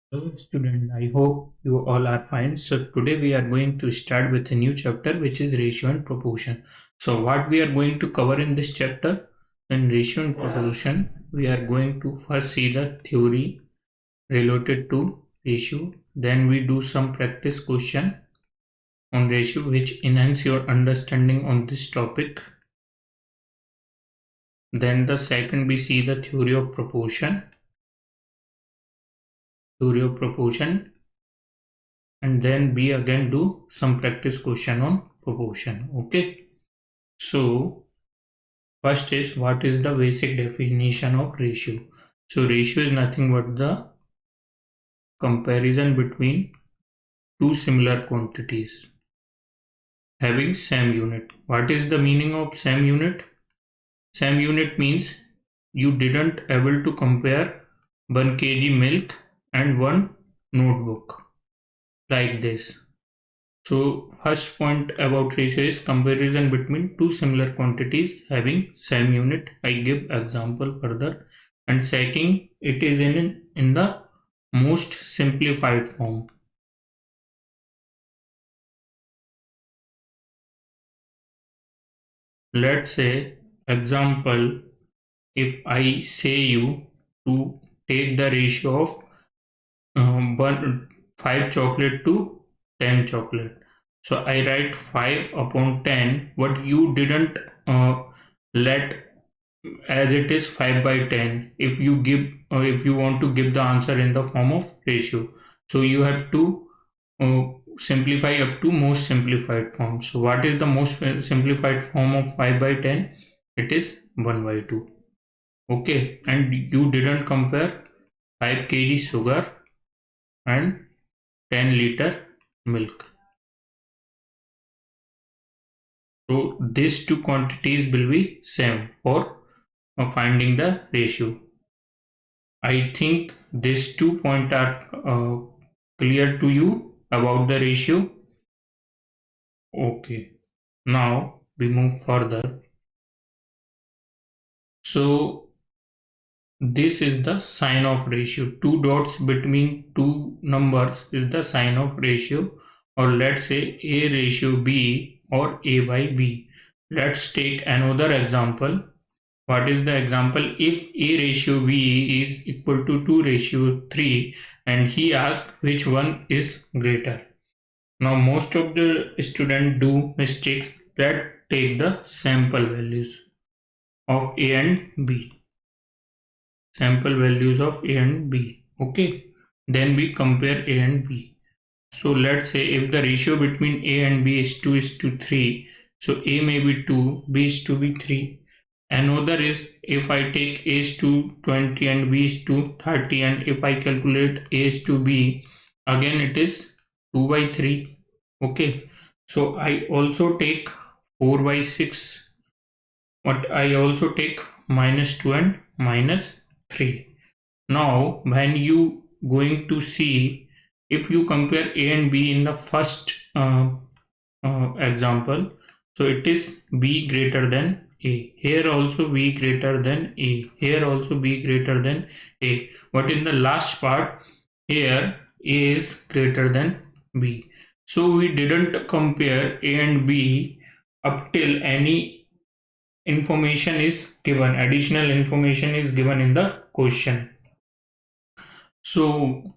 Hello student, I hope you all are fine. So today we are going to start with a new chapter which is ratio and proportion. So what we are going to cover in this chapter in ratio and proportion, we are going to first see the theory related to ratio. Then we do some practice question on ratio which enhance your understanding on this topic. Then the second we see the theory of proportion and then we again do some practice question on proportion. Okay, so first is what is the basic definition of ratio. So ratio is nothing but the comparison between two similar quantities having same unit. What is the meaning of same unit? Same unit means you didn't able to compare 1 kg milk and one notebook like this. So first point about ratio is comparison between two similar quantities having same unit. I give example further. And second, it is in the most simplified form. Let's say example, if I say you to take the ratio of 5 chocolate to 10 chocolate. So I write 5 upon 10, but you didn't let as it is 5 by 10 if you give if you want to give the answer in the form of ratio. So you have to uh, simplify up to most simplified form. So what is the most simplified form of 5 by 10? It is 1 by 2. Okay, and you didn't compare 5 kg sugar and 10-liter milk. So these two quantities will be same for finding the ratio. I think these 2 points are clear to you about the ratio. Okay, now we move further. So this is the sign of ratio. Two dots between two numbers is the sign of ratio, or let's say A ratio B or A by B. Let's take another example. What is the example? If A ratio B is equal to 2 ratio 3 and he asks which one is greater. Now most of the students do mistakes. Let's take the sample values of A and B. Sample values of A and B. Okay. Then we compare A and B. So let's say if the ratio between A and B is 2 is to 3. So A may be 2, B is to be 3. Another is if I take A is to 20 and B is to 30, and if I calculate A is to B, again it is 2 by 3. Okay, so I also take 4 by 6, but I also take minus 2 and minus 3. Now when you going to see, if you compare A and B in the first example, so it is B greater than A. Here also B greater than A. Here also B greater than A. But in the last part, here A is greater than B. So we didn't compare A and B up till any information is given. Additional information is given in the question. So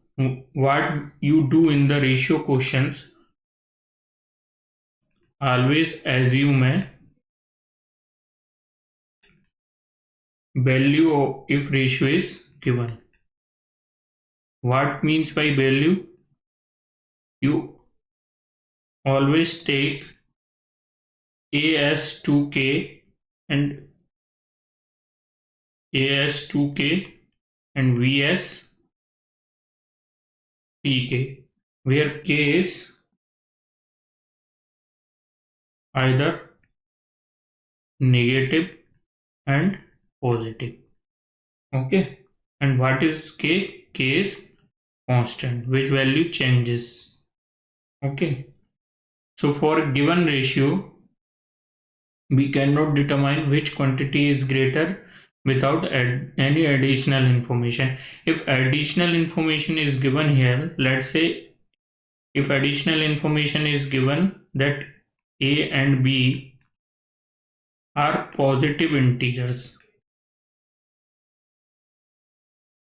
what you do in the ratio questions, always assume a value if ratio is given. What means by value? You always take A as 2k and A as 2k and V as tk, where k is either negative and positive. Okay, and what is k? K is constant, which value changes. Okay, so for a given ratio we cannot determine which quantity is greater without any additional information. If additional information is given here, let's say if additional information is given that a and b are positive integers,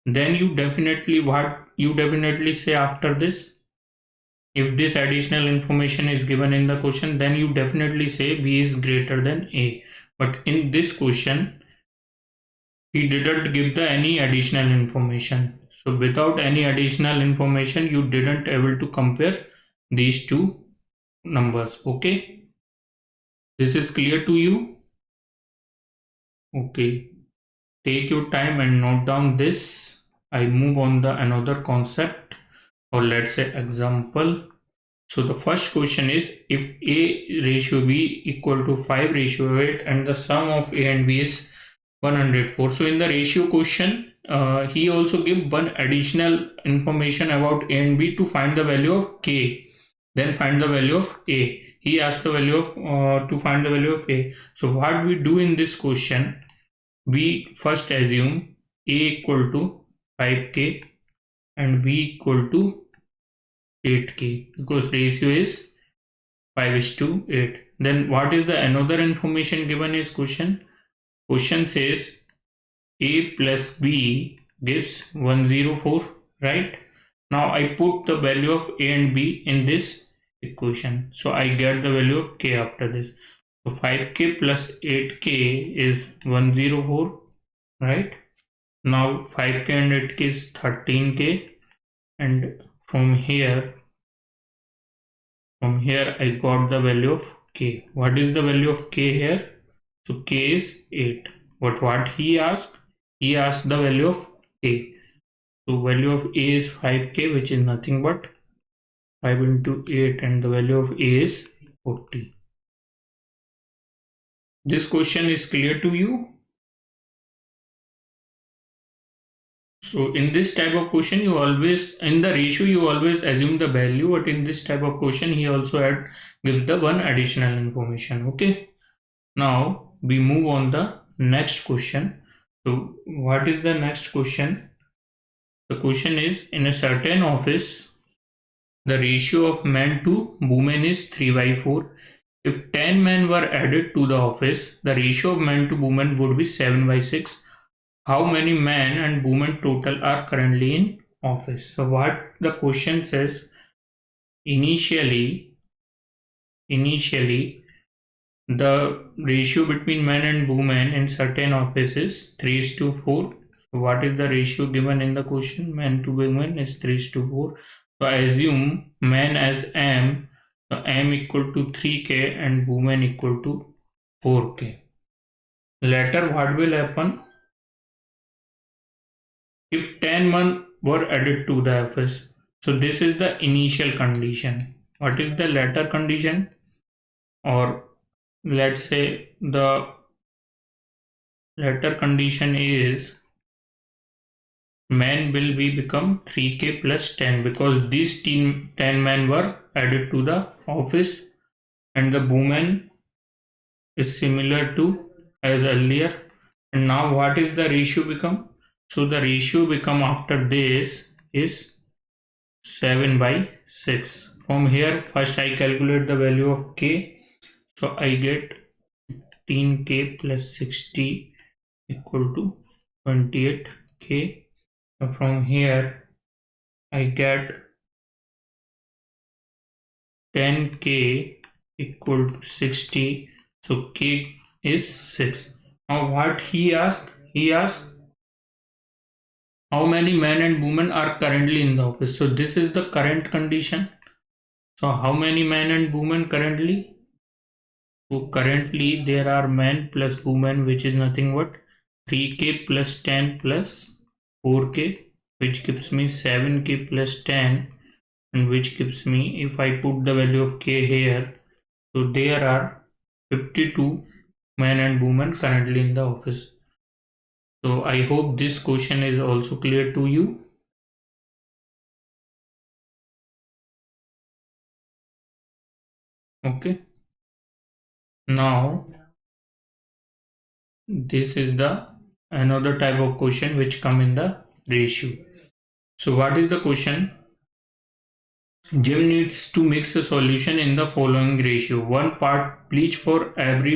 then you definitely say after this. If this additional information is given in the question, then you definitely say b is greater than a. But in this question, he didn't give the any additional information. So without any additional information, you didn't able to compare these two numbers. Okay, this is clear to you? Okay, take your time and note down this. I move on the another concept, or let's say example. So the first question is, if a ratio b equal to 5 ratio 8 and the sum of a and b is 104. So in the ratio question, he also give one additional information about a and b to find the value of k, then find the value of a. He asked the value of to find the value of a. So what we do in this question, we first assume a equal to 5k and b equal to 8k because ratio is 5:8. Then what is the another information given is question? Question says a plus b gives 104, right? Now I put the value of a and b in this equation, so I get the value of k after this. So 5k plus 8k is 104, right? Now 5k and 8k is 13k, and from here I got the value of k. What is the value of k here? So k is 8. But what he asked? He asked the value of a. So value of a is 5k, which is nothing but 5 into 8, and the value of a is 40. This question is clear to you? So in this type of question, you always, in the ratio, you always assume the value, but in this type of question, he also give the one additional information. Okay. Now we move on the next question. So what is the next question? The question is, in a certain office, the ratio of men to women is 3/4. If 10 men were added to the office, the ratio of men to women would be 7/6. How many men and women total are currently in office? So what the question says, initially the ratio between men and women in certain offices is 3:4. So what is the ratio given in the question? Men to women is 3:4. So I assume men as m, so m equal to 3k and women equal to 4k. Later what will happen? If 10 men were added to the office, so this is the initial condition. What is the later condition? Or let's say the later condition is men will be become 3k plus 10 because these 10 men were added to the office, and the woman is similar to as earlier. And now what is the ratio become? So the ratio become after this is 7/6. From here first I calculate the value of k, so I get 15k plus 60 equal to 28k. So from here I get 10k equal to 60, so k is 6. Now what he asked? He asked how many men and women are currently in the office. So this is the current condition. So how many men and women currently? So currently there are men plus women, which is nothing but 3k plus 10 plus 4k, which gives me 7k plus 10, and which gives me, if I put the value of k here, so there are 52 men and women currently in the office. So I hope this question is also clear to you. Okay. Now this is the another type of question which come in the ratio. So what is the question? Jim needs to mix a solution in the following ratio: 1 part bleach for every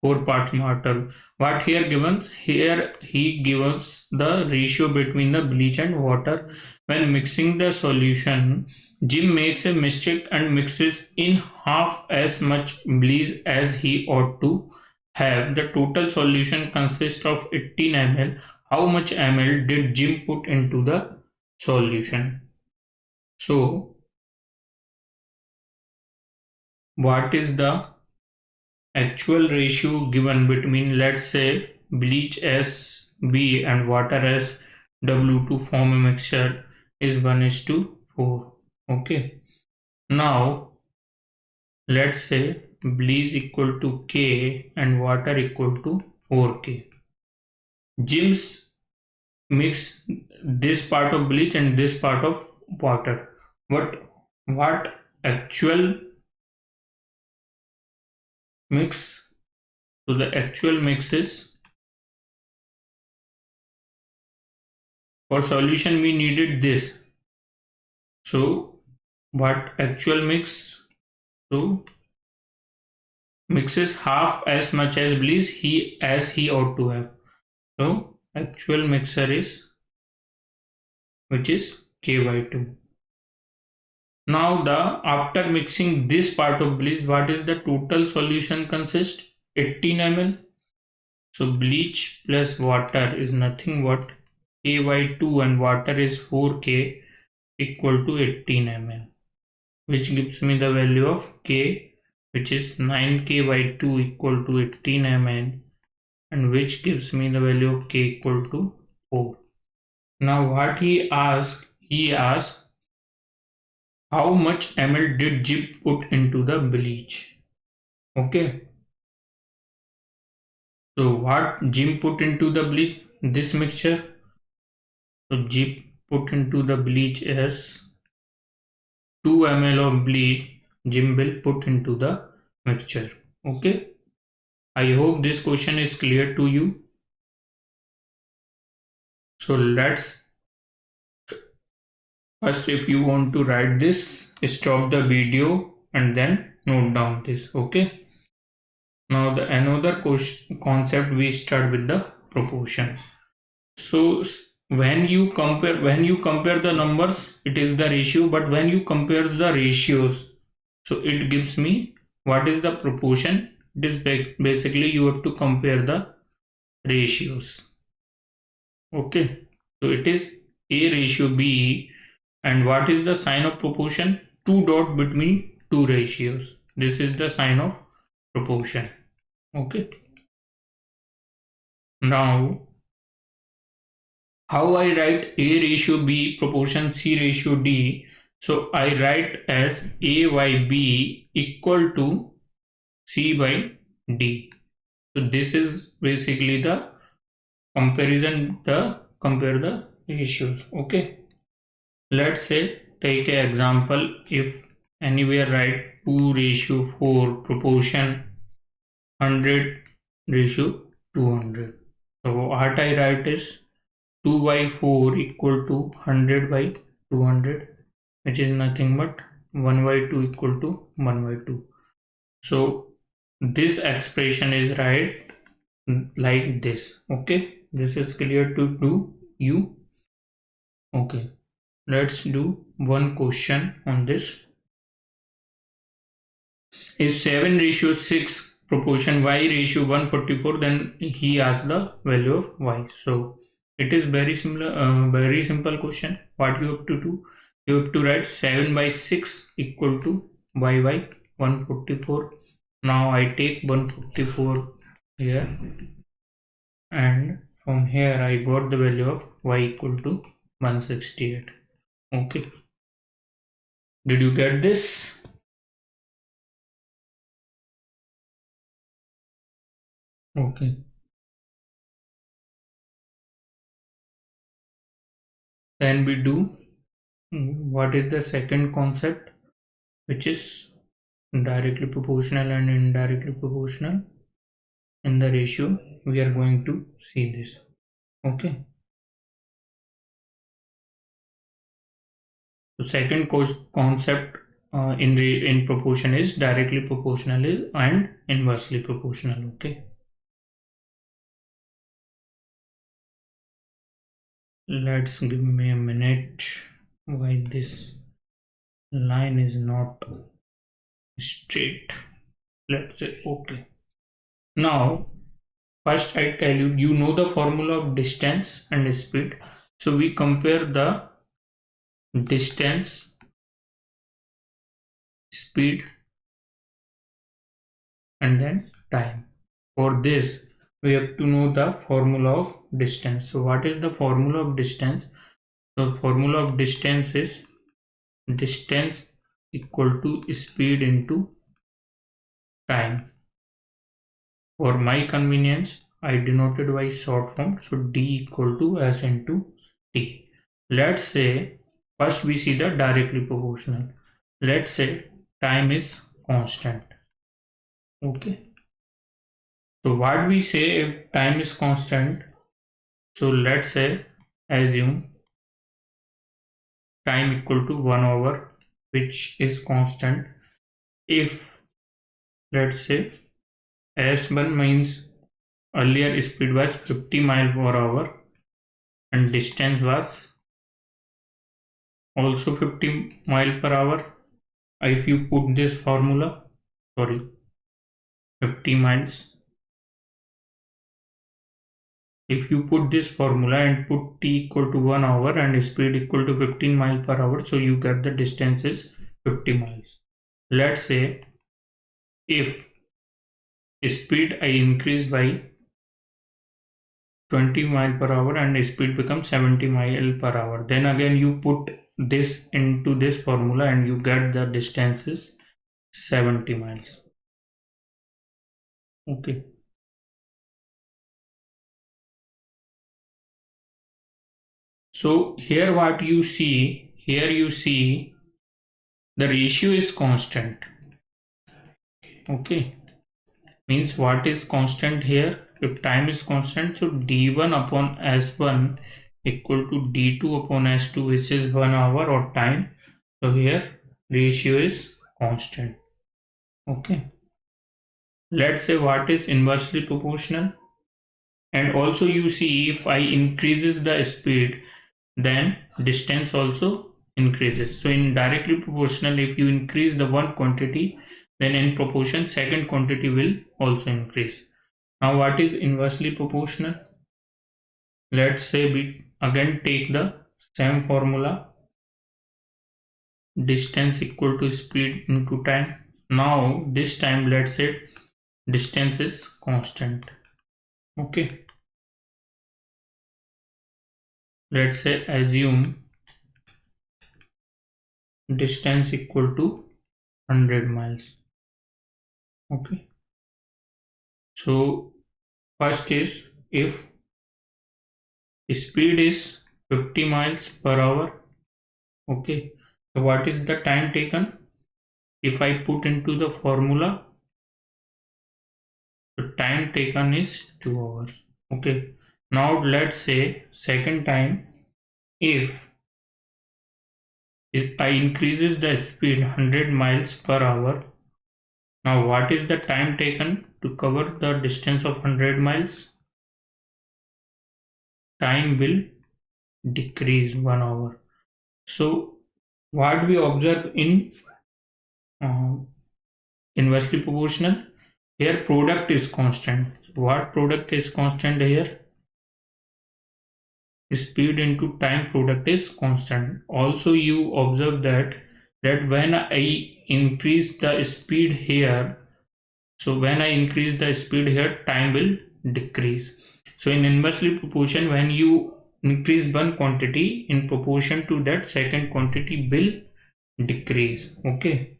4 parts water. What here given? Here he gives the ratio between the bleach and water. When mixing the solution, Jim makes a mistake and mixes in half as much bleach as he ought to have. The total solution consists of 18 ml. How much ml did Jim put into the solution? So what is the actual ratio given between, let's say, bleach as B and water as W to form a mixture is 1:4. Okay. Now let's say bleach equal to K and water equal to 4K. Jim's mix this part of bleach and this part of water. What actual mix? So the actual mix is, for solution we needed this. So what actual mix? So mixes half as much as bleach he ought to have. So actual mixture is, which is K by 2. Now after mixing this part of bleach, what is the total solution consist? 18 ml. So bleach plus water is nothing but K by 2 and water is 4K equal to 18 ml, which gives me the value of K, which is 9K by 2 equal to 18 ml, and which gives me the value of K equal to 4. Now what he asked how much ml did Jim put into the bleach. Okay. So what Jim put into the bleach? This mixture. So Jim put into the bleach as 2 ml of bleach Jim will put into the mixture. Okay. I hope this question is clear to you. So let's first, if you want to write this, stop the video and then note down this. Okay. Now the another concept, we start with the proportion. So when you compare the numbers, it is the ratio, but when you compare the ratios, so it gives me what is the proportion. It is basically you have to compare the ratios. Okay, so it is A ratio B, and what is the sign of proportion? 2 dot between two ratios. This is the sign of proportion. Okay. Now how I write A ratio B proportion C ratio D? So I write as A by B equal to C by D. So this is basically the comparison, compare the ratios. Okay. Let's say take an example, if anywhere write 2:4 proportion 100 ratio 200. So what I write is 2 by 4 equal to 100 by 200, which is nothing but 1 by 2 equal to 1 by 2. So this expression is right like this. Okay, this is clear to do you. Okay, let's do one question on this. If 7 ratio 6 proportion y ratio 144, then he asked the value of y. So it is very similar, very simple question. What you have to do, you have to write 7 by 6 equal to y by 144. Now I take 144 here, and from here I got the value of y equal to 168. Okay, did you get this? Okay. Then we do what is the second concept, which is directly proportional and indirectly proportional in the ratio. We are going to see this. Okay. The second concept in proportion is directly proportional and inversely proportional. Okay. Let's give me a minute. Why this line is not straight? Let's say okay. Now, first I tell you, you know the formula of distance and speed. So we compare the distance, speed, and then time. For this, we have to know the formula of distance. So what is the formula of distance? So formula of distance is distance equal to speed into time. For my convenience, I denoted by short form. So D equal to S into T. Let's say first we see the directly proportional. Let's say time is constant. Okay. So what we say if time is constant, so let's say assume time equal to 1 hour, which is constant. If let's say S1 means earlier speed was 50 mile per hour and distance was also 50 mile per hour. If you put this formula, sorry, 50 miles. If you put this formula and put t equal to 1 hour and speed equal to 15 mile per hour, so you get the distance is 50 miles. Let's say if speed I increase by 20 mile per hour and speed becomes 70 mile per hour, then again you put this into this formula and you get the distance is 70 miles. Okay. So here what you see, here you see the ratio is constant. Okay. Means what is constant here? If time is constant, so d1 upon s1 equal to d2 upon s2, which is 1 hour or time. So here ratio is constant. Okay. Let's say what is inversely proportional. And also you see if I increases the speed, then distance also increases. So in directly proportional, if you increase the one quantity, then in proportion second quantity will also increase. Now what is inversely proportional? Let's say we again take the same formula, distance equal to speed into time. Now this time let's say distance is constant. Okay. Let's say assume distance equal to 100 miles. Okay. So first is if speed is 50 miles per hour. Okay. So what is the time taken? If I put into the formula, the time taken is 2 hours. Okay. Now let's say second time, if I increases the speed 100 miles per hour. Now what is the time taken to cover the distance of 100 miles? Time will decrease 1 hour. So what we observe in uh, inversely proportional, here product is constant. What product is constant here? Speed into time product is constant. Also you observe that when I increase the speed here, so when I increase the speed here, time will decrease. So in inversely proportion, when you increase one quantity, in proportion to that second quantity will decrease. Okay.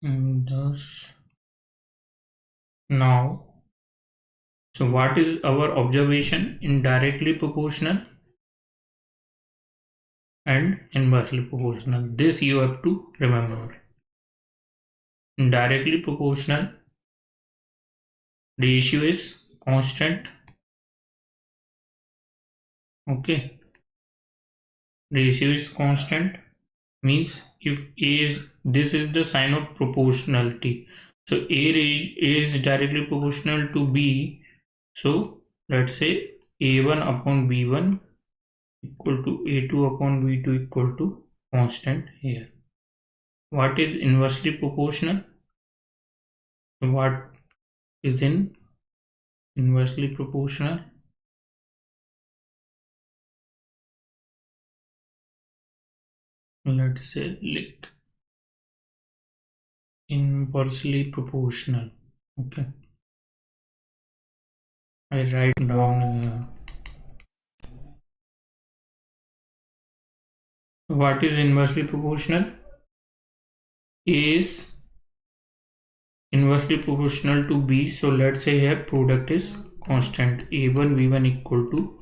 And thus now, so what is our observation in directly proportional and inversely proportional? This you have to remember. In directly proportional, ratio is constant. Okay, ratio is constant means if A is, this is the sign of proportionality. So A is directly proportional to B. So let's say A1 upon B1 equal to A2 upon B2 equal to constant here. What is inversely proportional? What is in inversely proportional? Let's say like inversely proportional. Okay, I write down here. What is inversely proportional? Is inversely proportional to B. So let's say here product is constant. A1 V1 equal to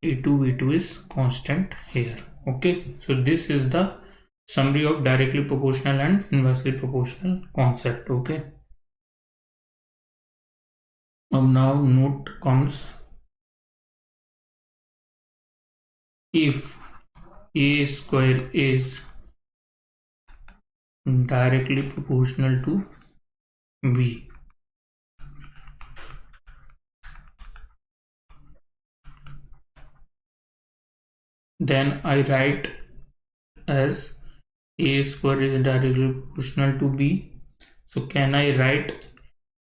A2 V2 is constant here. Okay, so this is the summary of directly proportional and inversely proportional concept. Okay, now note comes, if A square is directly proportional to B, then I write as A square is directly proportional to B. So can I write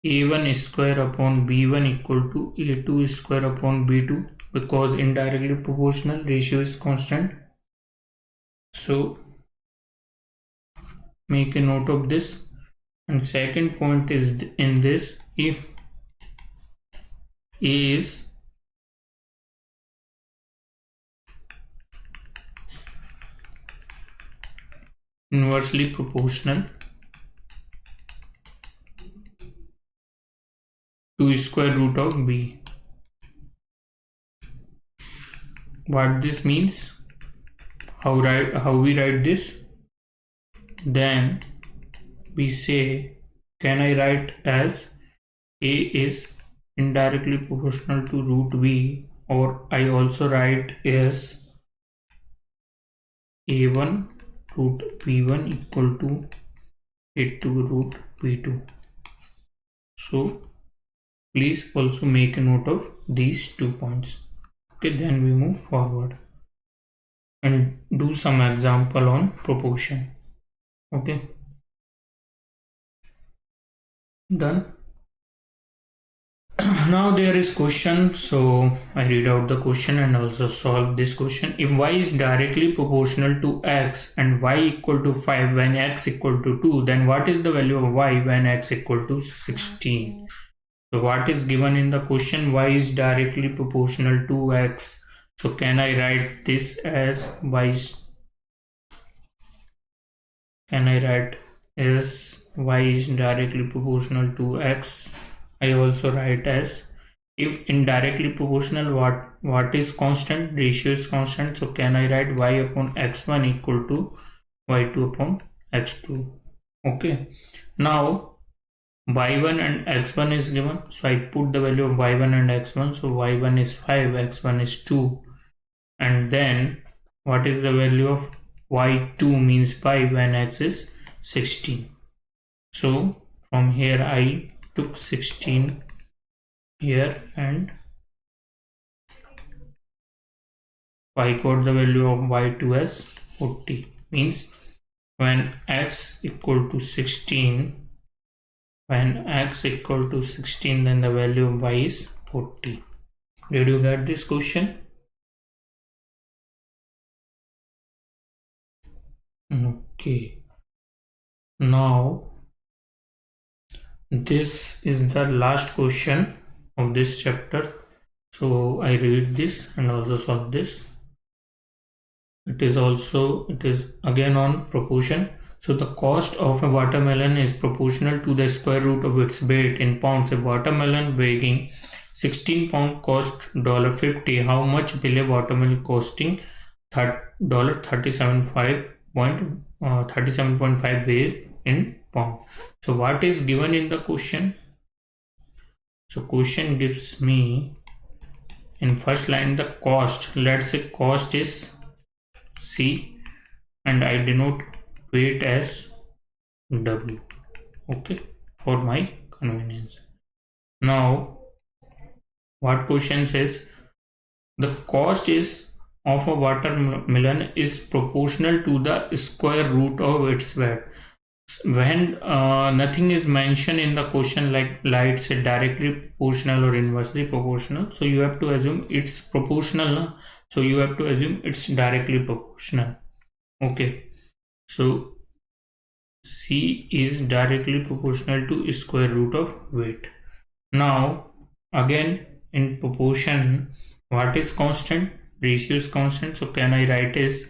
A1 square upon B1 equal to A2 square upon B2, because indirectly proportional ratio is constant. So make a note of this. And second point is in this, if A is inversely proportional to square root of B. What this means, how we write this, then we say, can I write as A is indirectly proportional to root B, or I also write as A1 root B1 equal to A2 root B2. So please also make a note of these 2 points. Okay, then we move forward and do some example on proportion. Okay, done. Now there is question, so I read out the question and also solve this question. If y is directly proportional to x and y equal to 5 when x equal to 2, then what is the value of y when x equal to 16? So what is given in the question? Y is directly proportional to x. So can I write this as y? Can I write as y is directly proportional to x? I also write as, if indirectly proportional, what is constant? Ratio is constant. So can I write y upon x1 equal to y2 upon x2? Okay. Now y1 and x1 is given, so I put the value of y1 and x1. So y1 is 5, x1 is 2, and then what is the value of y2 means 5 when x is 16. So from here I took 16 here and I got the value of y2 as 40, means when x equal to 16, then the value of y is 40. Did you get this question? Okay, now this is the last question of this chapter, so I read this and also solve this. It is again on proportion. So the cost of a watermelon is proportional to the square root of its weight in pounds. A watermelon weighing 16 pounds cost $50. How much will a watermelon costing $37.5 weigh in pound? So what is given in the question? So question gives me in first line the cost. Let's say cost is C and I denote weight as W. Okay, for my convenience. Now what question says the cost is of a watermelon is proportional to the square root of its weight. When nothing is mentioned in the question like it's directly proportional or inversely proportional, so you have to assume it's proportional, so you have to assume it's directly proportional. Okay, so C is directly proportional to square root of weight. Now again in proportion, what is constant? Ratio is constant, so can I write as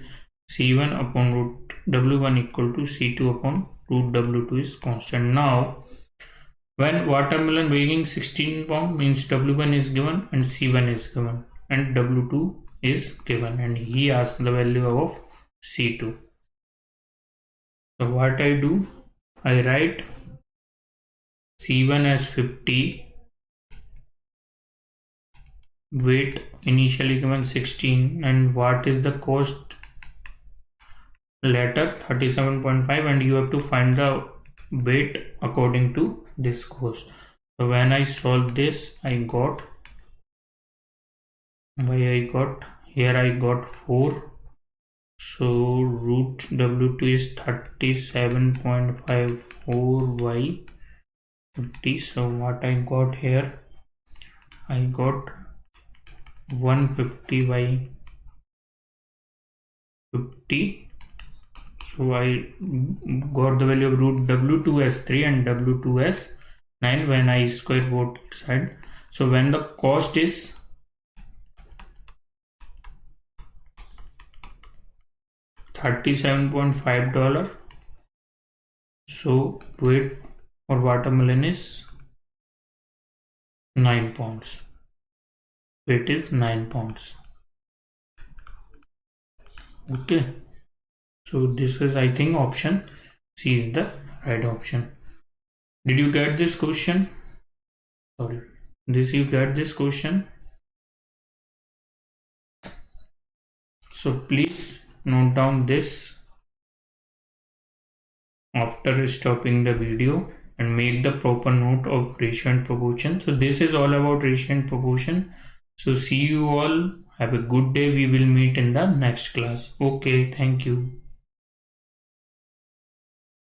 C1 upon root W1 equal to C2 upon root W2 is constant. Now when watermelon weighing 16 pound means W1 is given and C1 is given and W2 is given, and he asked the value of C2. So what I do, I write C1 as 50, weight initially given 16, and what is the cost later 37.5, and you have to find the weight according to this cost. So when I solve this, I got here I got 4, so root W2 is 37.54 by 50. So what I got here, I got 150 by 50. So I got the value of root W2 as 3 and W2 as 9 when I square both sides. So when the cost is $37.5, so weight for watermelon is 9 pounds. Weight is 9 pounds. Okay. So this is, I think, option C is the right option. Did you get this question? Sorry, you get this question? So please note down this after stopping the video and make the proper note of ratio and proportion. So this is all about ratio and proportion. So see you all. Have a good day. We will meet in the next class. Okay, thank you.